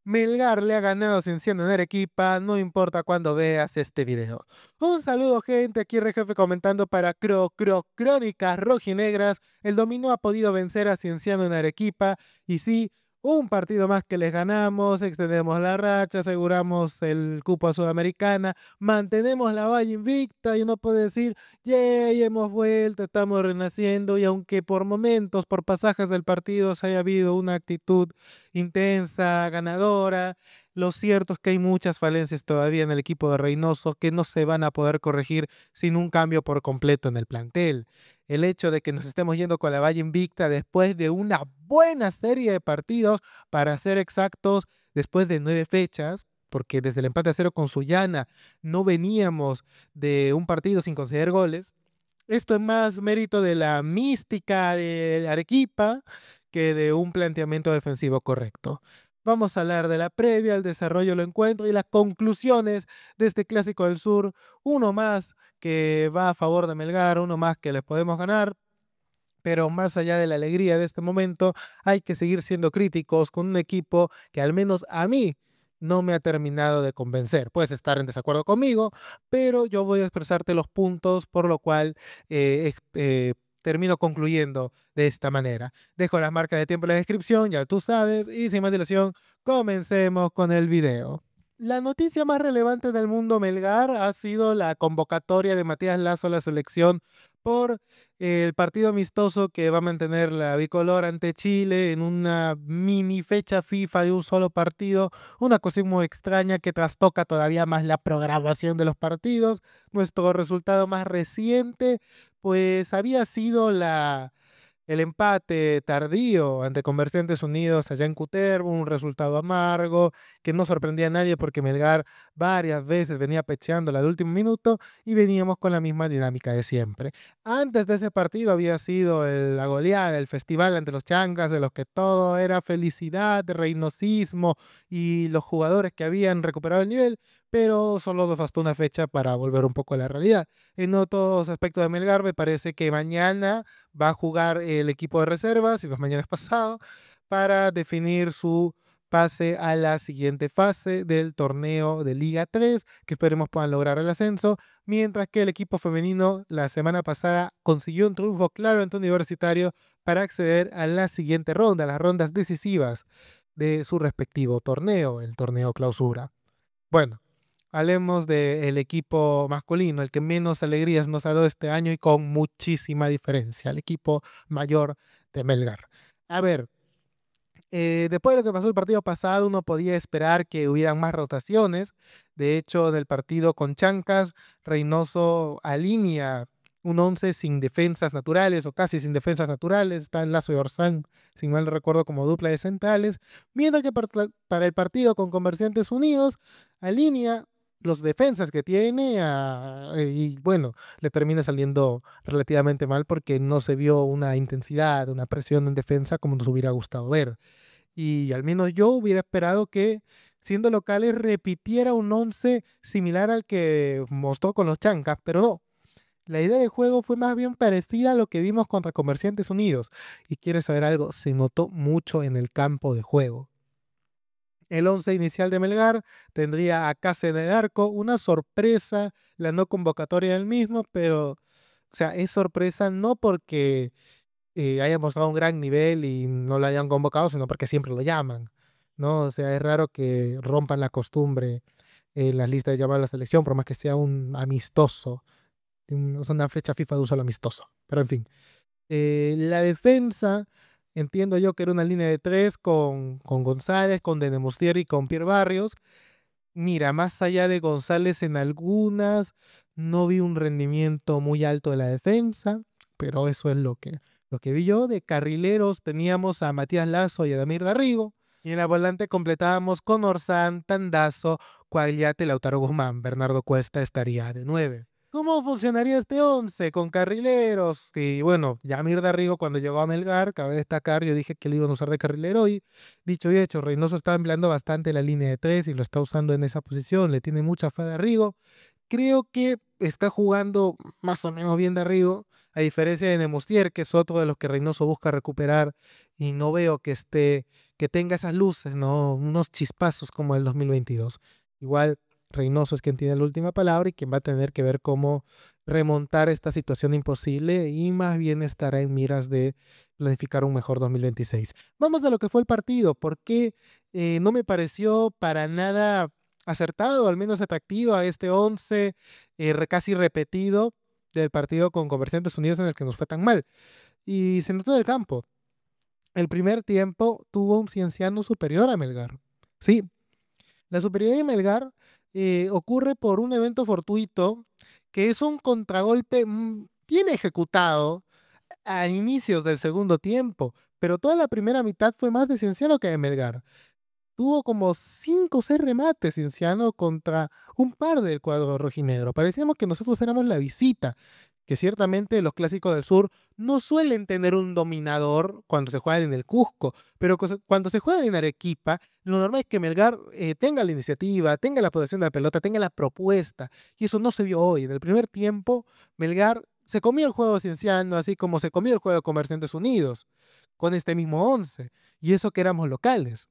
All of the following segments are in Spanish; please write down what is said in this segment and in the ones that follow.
Melgar le ha ganado a Cienciano en Arequipa, no importa cuándo veas este video. Un saludo, gente, aquí Rejefe comentando para Crónicas Rojinegras. El Dominó ha podido vencer a Cienciano en Arequipa y sí, un partido más que les ganamos, extendemos la racha, aseguramos el cupo a Sudamericana, mantenemos la valla invicta y uno puede decir, yay, hemos vuelto, estamos renaciendo y aunque por momentos, por pasajes del partido se haya habido una actitud intensa, ganadora. Lo cierto es que hay muchas falencias todavía en el equipo de Reynoso que no se van a poder corregir sin un cambio por completo en el plantel. El hecho de que nos estemos yendo con la valla invicta después de una buena serie de partidos, para ser exactos, después de 9 fechas, porque desde el empate a cero con Sullana no veníamos de un partido sin conceder goles. Esto es más mérito de la mística de Arequipa que de un planteamiento defensivo correcto. Vamos a hablar de la previa, el desarrollo del encuentro y las conclusiones de este Clásico del Sur. Uno más que va a favor de Melgar, uno más que les podemos ganar, pero más allá de la alegría de este momento, hay que seguir siendo críticos con un equipo que al menos a mí no me ha terminado de convencer. Puedes estar en desacuerdo conmigo, pero yo voy a expresarte los puntos por lo cual termino concluyendo de esta manera. Dejo las marcas de tiempo en la descripción, ya tú sabes, y sin más dilación, comencemos con el video. La noticia más relevante del mundo Melgar ha sido la convocatoria de Matías Lazo a la selección por el partido amistoso que va a mantener la bicolor ante Chile en una mini fecha FIFA de un solo partido, una cuestión muy extraña que trastoca todavía más la programación de los partidos. Nuestro resultado más reciente, pues había sido el empate tardío ante Comerciantes Unidos allá en Cutervo, un resultado amargo que no sorprendía a nadie porque Melgar varias veces venía pecheándola al último minuto y veníamos con la misma dinámica de siempre. Antes de ese partido había sido la goleada, el festival ante los Chancas, de los que todo era felicidad, reinosismo y los jugadores que habían recuperado el nivel, pero solo nos bastó una fecha para volver un poco a la realidad. En otros aspectos de Melgar, me parece que mañana va a jugar el equipo de reservas, y los mañana es pasado, para definir su pase a la siguiente fase del torneo de Liga 3, que esperemos puedan lograr el ascenso, mientras que el equipo femenino la semana pasada consiguió un triunfo clave ante Universitario para acceder a la siguiente ronda, las rondas decisivas de su respectivo torneo, el torneo clausura. Bueno, hablemos del equipo masculino, el que menos alegrías nos ha dado este año y con muchísima diferencia, el equipo mayor de Melgar. A ver, después de lo que pasó el partido pasado, uno podía esperar que hubieran más rotaciones. De hecho, del partido con Chancas, Reynoso alinea un 11 sin defensas naturales o casi sin defensas naturales. Está en Lazo y Orsán, si mal no recuerdo, como dupla de centrales. Mientras que para el partido con Comerciantes Unidos, alinea los defensas que tiene y bueno, le termina saliendo relativamente mal porque no se vio una intensidad, una presión en defensa como nos hubiera gustado ver. Y al menos yo hubiera esperado que, siendo locales, repitiera un 11 similar al que mostró con los Chancas, pero no. La idea de juego fue más bien parecida a lo que vimos contra Comerciantes Unidos. Y quieres saber algo, se notó mucho en el campo de juego. El 11 inicial de Melgar tendría a Case en el arco, una sorpresa la no convocatoria del mismo, pero, o sea, es sorpresa no porque haya mostrado un gran nivel y no lo hayan convocado, sino porque siempre lo llaman, ¿no? O sea, es raro que rompan la costumbre en las listas de llamar a la selección, por más que sea un amistoso, o sea, una fecha FIFA de un solo amistoso. Pero en fin, la defensa, entiendo yo que era una línea de tres con González, con Denemustier y con Pierre Barrios. Mira, más allá de González en algunas, no vi un rendimiento muy alto de la defensa, pero eso es lo que vi yo. De carrileros teníamos a Matías Lazo y a Damir Darrigo, y en la volante completábamos con Orsán, Tandazo, Cuagliate, Lautaro Guzmán. Bernardo Cuesta estaría de 9. ¿Cómo funcionaría este 11 con carrileros? Y bueno, Yamir Darrigo cuando llegó a Melgar, cabe destacar, yo dije que lo iban a usar de carrilero y dicho y hecho, Reynoso está empleando bastante la línea de tres y lo está usando en esa posición, le tiene mucha fe a Darrigo, creo que está jugando más o menos bien de arriba, a diferencia de Nemustier, que es otro de los que Reynoso busca recuperar y no veo que tenga esas luces, ¿no? Unos chispazos como el 2022. Igual Reynoso es quien tiene la última palabra y quien va a tener que ver cómo remontar esta situación imposible y más bien estará en miras de planificar un mejor 2026. Vamos a lo que fue el partido, porque no me pareció para nada acertado, al menos atractivo a este 11 casi repetido del partido con Comerciantes Unidos en el que nos fue tan mal. Y se notó en el campo. El primer tiempo tuvo un Cienciano superior a Melgar. Sí, la superioridad de Melgar ocurre por un evento fortuito que es un contragolpe bien ejecutado a inicios del segundo tiempo, pero toda la primera mitad fue más de Cienciano que de Melgar. Tuvo como 5 o 6 remates Cienciano contra un par del cuadro rojinegro. Parecíamos que nosotros éramos la visita, que ciertamente los clásicos del sur no suelen tener un dominador cuando se juegan en el Cusco, pero cuando se juega en Arequipa, lo normal es que Melgar tenga la iniciativa, tenga la posesión de la pelota, tenga la propuesta, y eso no se vio hoy. En el primer tiempo, Melgar se comió el juego Cienciano, así como se comió el juego de Comerciantes Unidos, con este mismo 11, y eso que éramos locales.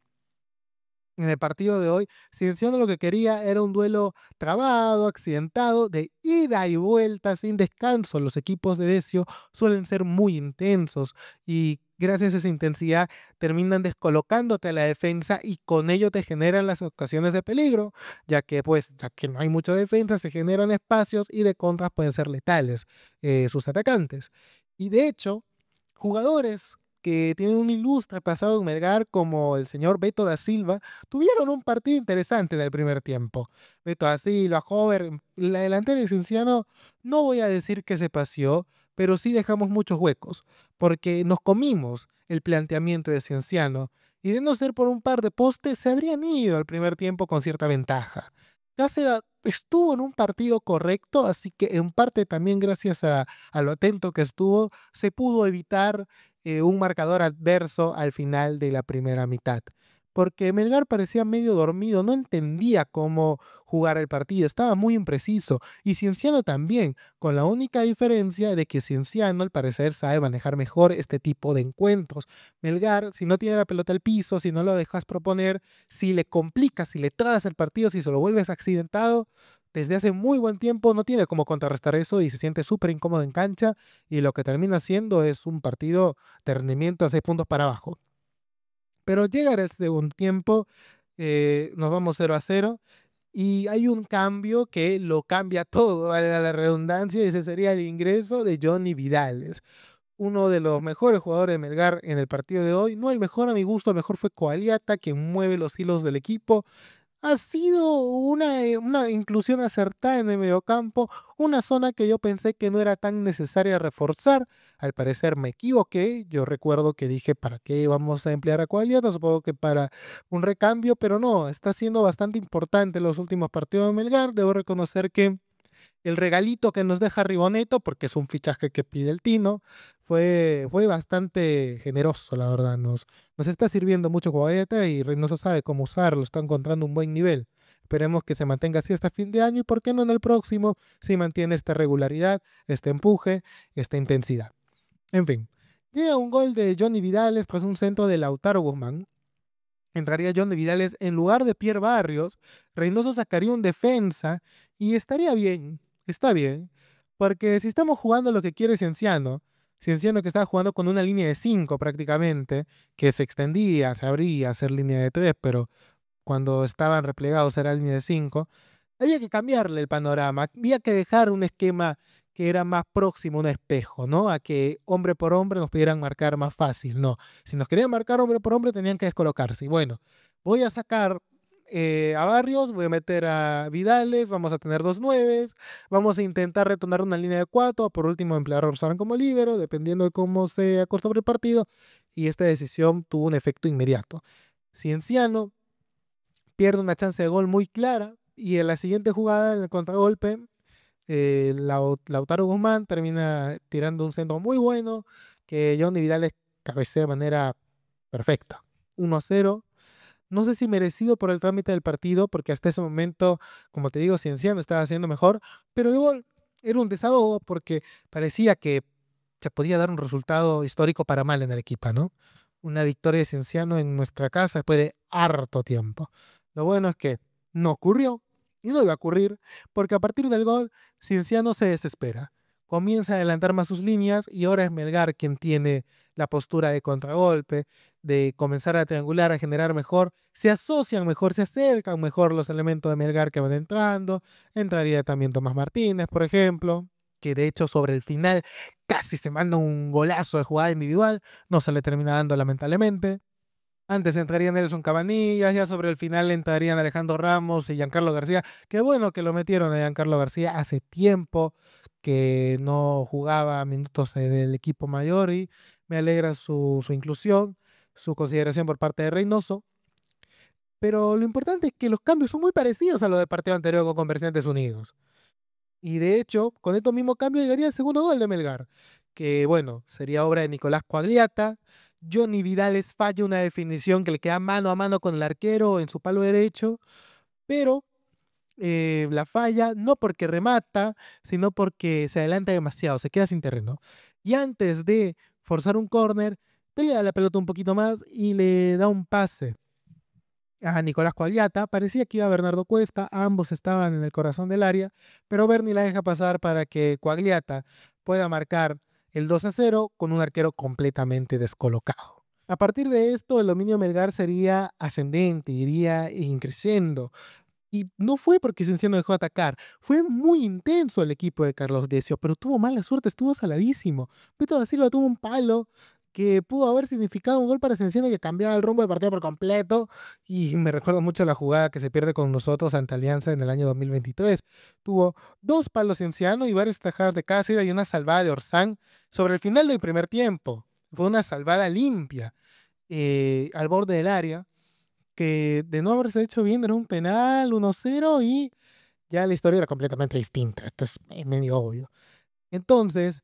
En el partido de hoy, Cienciano lo que quería era un duelo trabado, accidentado, de ida y vuelta, sin descanso. Los equipos de Decio suelen ser muy intensos y gracias a esa intensidad terminan descolocándote a la defensa y con ello te generan las ocasiones de peligro, ya que no hay mucha defensa, se generan espacios y de contras pueden ser letales sus atacantes. Y de hecho, jugadores que tienen un ilustre pasado en Melgar, como el señor Beto da Silva, tuvieron un partido interesante en el primer tiempo. Beto da Silva, Hover, la delantera de Cienciano, no voy a decir que se paseó, pero sí dejamos muchos huecos, porque nos comimos el planteamiento de Cienciano, y de no ser por un par de postes, se habrían ido al primer tiempo con cierta ventaja. Cáceres estuvo en un partido correcto, así que en parte también gracias a lo atento que estuvo, se pudo evitar un marcador adverso al final de la primera mitad. Porque Melgar parecía medio dormido, no entendía cómo jugar el partido, estaba muy impreciso. Y Cienciano también, con la única diferencia de que Cienciano al parecer sabe manejar mejor este tipo de encuentros. Melgar, si no tiene la pelota al piso, si no lo dejas proponer, si le complicas, si le traes el partido, si se lo vuelves accidentado, desde hace muy buen tiempo no tiene cómo contrarrestar eso y se siente súper incómodo en cancha y lo que termina siendo es un partido de rendimiento a 6 puntos para abajo. Pero llega el segundo tiempo, nos vamos 0-0 y hay un cambio que lo cambia todo, a la redundancia, y ese sería el ingreso de Johnny Vidales, uno de los mejores jugadores de Melgar en el partido de hoy. No el mejor a mi gusto, el mejor fue Coaliata, quien mueve los hilos del equipo. Ha sido una inclusión acertada en el mediocampo, una zona que yo pensé que no era tan necesaria reforzar. Al parecer me equivoqué. Yo recuerdo que dije, ¿para qué vamos a emplear a Coaliata? Supongo que para un recambio, pero no, está siendo bastante importante en los últimos partidos de Melgar. Debo reconocer que el regalito que nos deja Riboneto, porque es un fichaje que pide el Tino, fue bastante generoso, la verdad. Nos está sirviendo mucho Guaeta y Reynoso sabe cómo usarlo, está encontrando un buen nivel. Esperemos que se mantenga así hasta fin de año y por qué no en el próximo si mantiene esta regularidad, este empuje, esta intensidad. En fin, llega un gol de Johnny Vidales tras un centro de Lautaro Guzmán. Entraría Johnny Vidales en lugar de Pierre Barrios. Reynoso sacaría un defensa y estaría bien, está bien, porque si estamos jugando lo que quiere Cienciano, Cienciano que estaba jugando con una línea de 5 prácticamente, que se extendía, se abría a hacer línea de 3, pero cuando estaban replegados era línea de 5, había que cambiarle el panorama, había que dejar un esquema que era más próximo a un espejo, ¿no? A que hombre por hombre nos pudieran marcar más fácil, no. Si nos querían marcar hombre por hombre tenían que descolocarse. Y bueno, voy a sacar a Barrios, voy a meter a Vidales, vamos a tener dos nueves, vamos a intentar retornar una línea de 4, por último emplear a Rosario como líbero, dependiendo de cómo se acostumbre el partido, y esta decisión tuvo un efecto inmediato. Cienciano pierde una chance de gol muy clara y en la siguiente jugada, en el contragolpe, Lautaro Guzmán termina tirando un centro muy bueno que Johnny Vidales cabecea de manera perfecta. 1-0. No sé si merecido por el trámite del partido, porque hasta ese momento, como te digo, Cienciano estaba haciendo mejor, pero el gol era un desahogo porque parecía que se podía dar un resultado histórico para mal en el equipo, ¿no? Una victoria de Cienciano en nuestra casa después de harto tiempo. Lo bueno es que no ocurrió y no iba a ocurrir, porque a partir del gol, Cienciano se desespera. Comienza a adelantar más sus líneas y ahora es Melgar quien tiene la postura de contragolpe, de comenzar a triangular, a generar mejor, se asocian mejor, se acercan mejor los elementos de Melgar que van entrando. Entraría también Tomás Martínez, por ejemplo, que de hecho sobre el final casi se manda un golazo de jugada individual, no se le termina dando lamentablemente. Antes entraría Nelson Cabanillas, ya sobre el final entrarían Alejandro Ramos y Giancarlo García. Qué bueno que lo metieron a Giancarlo García, hace tiempo que no jugaba minutos del equipo mayor y me alegra su inclusión, su consideración por parte de Reynoso. Pero lo importante es que los cambios son muy parecidos a los del partido anterior con Comerciantes Unidos. Y de hecho, con estos mismos cambios llegaría el segundo gol de Melgar, que bueno, sería obra de Nicolás Coagliata. Johnny Vidales falla una definición que le queda mano a mano con el arquero en su palo derecho, pero la falla no porque remata, sino porque se adelanta demasiado, se queda sin terreno. Y antes de forzar un córner, pelea la pelota un poquito más y le da un pase a Nicolás Coagliata. Parecía que iba Bernardo Cuesta, ambos estaban en el corazón del área, pero Berni la deja pasar para que Coagliata pueda marcar el 2-0 con un arquero completamente descolocado. A partir de esto, el dominio Melgar sería ascendente, iría increciendo. Y no fue porque Cienciano dejó de atacar, fue muy intenso el equipo de Carlos Decio, pero tuvo mala suerte, estuvo saladísimo. Beto da Silva tuvo un palo que pudo haber significado un gol para Cienciano que cambiaba el rumbo del partido por completo. Y me recuerdo mucho la jugada que se pierde con nosotros ante Alianza en el año 2023. Tuvo dos palos Cienciano y varias tajadas de Cáceres y una salvada de Orsán sobre el final del primer tiempo. Fue una salvada limpia al borde del área que de no haberse hecho bien era un penal 1-0 y ya la historia era completamente distinta. Esto es medio obvio. Entonces,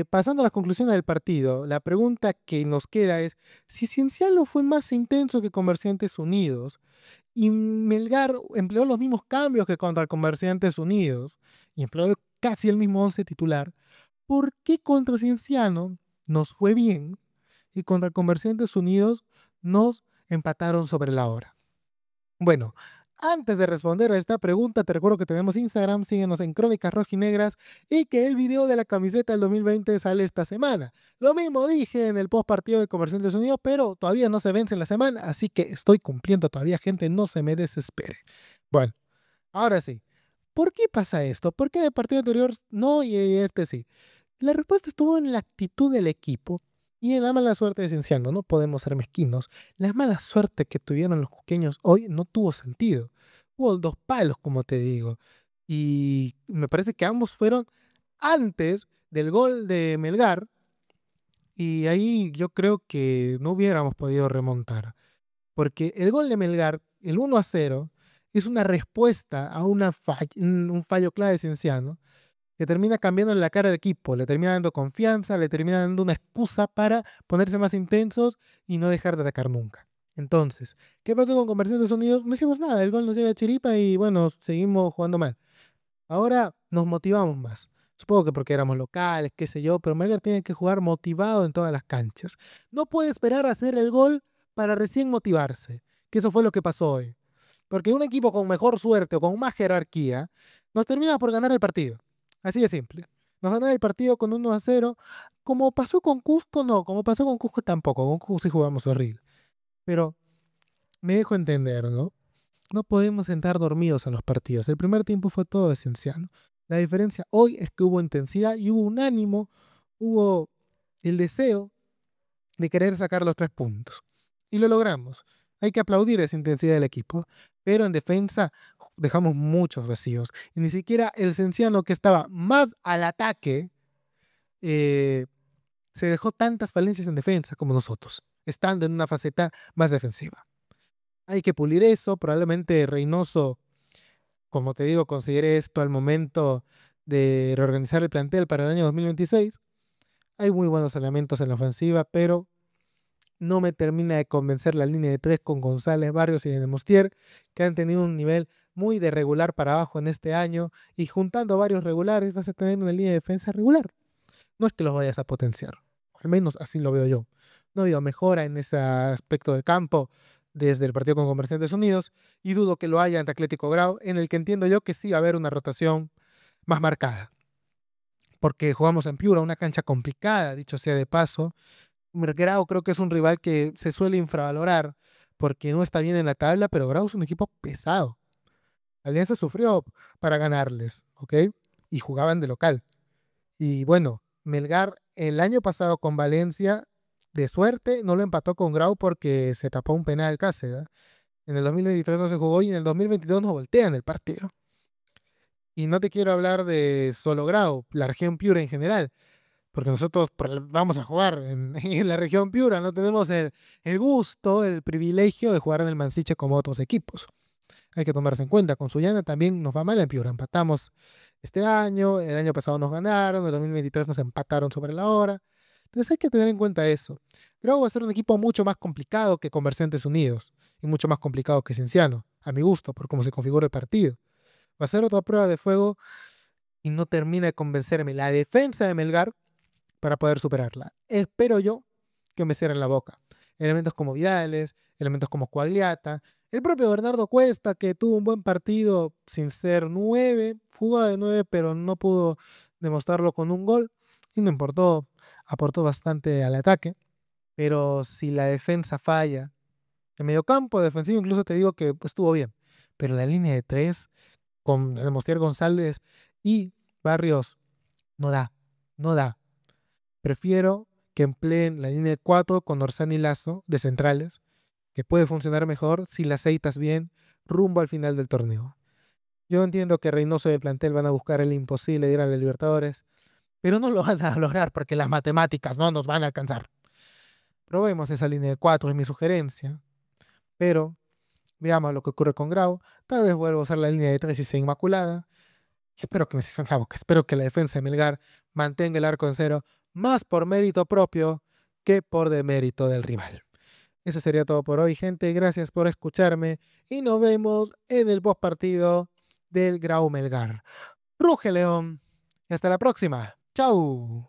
pasando a las conclusiones del partido, la pregunta que nos queda es si Cienciano fue más intenso que Comerciantes Unidos y Melgar empleó los mismos cambios que contra Comerciantes Unidos y empleó casi el mismo 11 titular, ¿por qué contra Cienciano nos fue bien y contra Comerciantes Unidos nos empataron sobre la hora? Bueno, antes de responder a esta pregunta, te recuerdo que tenemos Instagram, síguenos en Crónicas Rojinegras y que el video de la camiseta del 2020 sale esta semana. Lo mismo dije en el post partido de Comerciantes Unidos, pero todavía no se vence en la semana, así que estoy cumpliendo todavía, gente, no se me desespere. Bueno, ahora sí, ¿por qué pasa esto? ¿Por qué el partido anterior no y este sí? La respuesta estuvo en la actitud del equipo y en la mala suerte de Cienciano. No podemos ser mezquinos. La mala suerte que tuvieron los juqueños hoy no tuvo sentido. Hubo dos palos, como te digo. Y me parece que ambos fueron antes del gol de Melgar. Y ahí yo creo que no hubiéramos podido remontar. Porque el gol de Melgar, el 1-0, es una respuesta a un fallo clave de Cienciano que termina cambiando la cara del equipo, le termina dando confianza, le termina dando una excusa para ponerse más intensos y no dejar de atacar nunca. Entonces, ¿qué pasó con Comerciantes Unidos? No hicimos nada, el gol nos lleva a chiripa y bueno, seguimos jugando mal. Ahora nos motivamos más. Supongo que porque éramos locales, qué sé yo, pero Melgar tiene que jugar motivado en todas las canchas. No puede esperar a hacer el gol para recién motivarse, que eso fue lo que pasó hoy. Porque un equipo con mejor suerte o con más jerarquía nos termina por ganar el partido. Así de simple. Nos gana el partido con 1-0. Como pasó con Cusco, no. Como pasó con Cusco tampoco. Con Cusco sí jugamos horrible. Pero me dejo entender, ¿no? No podemos entrar dormidos a los partidos. El primer tiempo fue todo de Cienciano. La diferencia hoy es que hubo intensidad y hubo un ánimo, hubo el deseo de querer sacar los 3 puntos. Y lo logramos. Hay que aplaudir esa intensidad del equipo. Pero en defensa dejamos muchos vacíos. Y ni siquiera el Cienciano, que estaba más al ataque, eh, se dejó tantas falencias en defensa como nosotros, estando en una faceta más defensiva. Hay que pulir eso. Probablemente Reynoso, como te digo, considere esto al momento de reorganizar el plantel para el año 2026. Hay muy buenos elementos en la ofensiva, pero No me termina de convencer la línea de 3 con González, Barrios y Nemostier, que han tenido un nivel muy de regular para abajo en este año, y juntando varios regulares vas a tener una línea de defensa regular. No es que los vayas a potenciar, al menos así lo veo yo. No ha habido mejora en ese aspecto del campo desde el partido con Comerciantes Unidos, y dudo que lo haya ante Atlético Grau, en el que entiendo yo que sí va a haber una rotación más marcada, porque jugamos en Piura, una cancha complicada, dicho sea de paso. Grau creo que es un rival que se suele infravalorar porque no está bien en la tabla, pero Grau es un equipo pesado. Alianza sufrió para ganarles, ¿ok? Y jugaban de local. Y bueno, Melgar el año pasado con Valencia, de suerte, no lo empató con Grau porque se tapó un penal Cáceres. En el 2023 no se jugó y en el 2022 nos voltean el partido. Y no te quiero hablar de solo Grau, la región Piura en general, porque nosotros vamos a jugar en la región Piura, no tenemos el gusto, el privilegio de jugar en el Mansiche como otros equipos. Hay que tomarse en cuenta, con Sullana también nos va mal en Piura, empatamos este año, el año pasado nos ganaron, en el 2023 nos empataron sobre la hora. Entonces hay que tener en cuenta eso. Creo que va a ser un equipo mucho más complicado que Comerciantes Unidos y mucho más complicado que Cienciano, a mi gusto, por cómo se configura el partido. Va a ser otra prueba de fuego y no termina de convencerme la defensa de Melgar para poder superarla. Espero yo que me cierren la boca. Elementos como Vidales, elementos como Coagliata, el propio Bernardo Cuesta, que tuvo un buen partido sin ser 9, jugó de 9, pero no pudo demostrarlo con un gol, y no importó, aportó bastante al ataque. Pero si la defensa falla, el mediocampo defensivo incluso te digo que pues, estuvo bien, pero la línea de 3 con Demostier González y Barrios no da, no da. Prefiero que empleen la línea de 4 con Orsán y Lazo de centrales, que puede funcionar mejor si la aceitas bien rumbo al final del torneo. Yo entiendo que Reynoso y el plantel van a buscar el imposible de ir a la Libertadores, pero no lo van a lograr porque las matemáticas no nos van a alcanzar. Probemos esa línea de 4, es mi sugerencia, pero veamos lo que ocurre con Grau. Tal vez vuelva a usar la línea de 3 y sea inmaculada. Espero que me cierren la boca. Espero que la defensa de Melgar mantenga el arco en cero, más por mérito propio que por demérito del rival. Eso sería todo por hoy, gente. Gracias por escucharme y nos vemos en el post partido del Grau Melgar. Ruge León. Y hasta la próxima. Chau.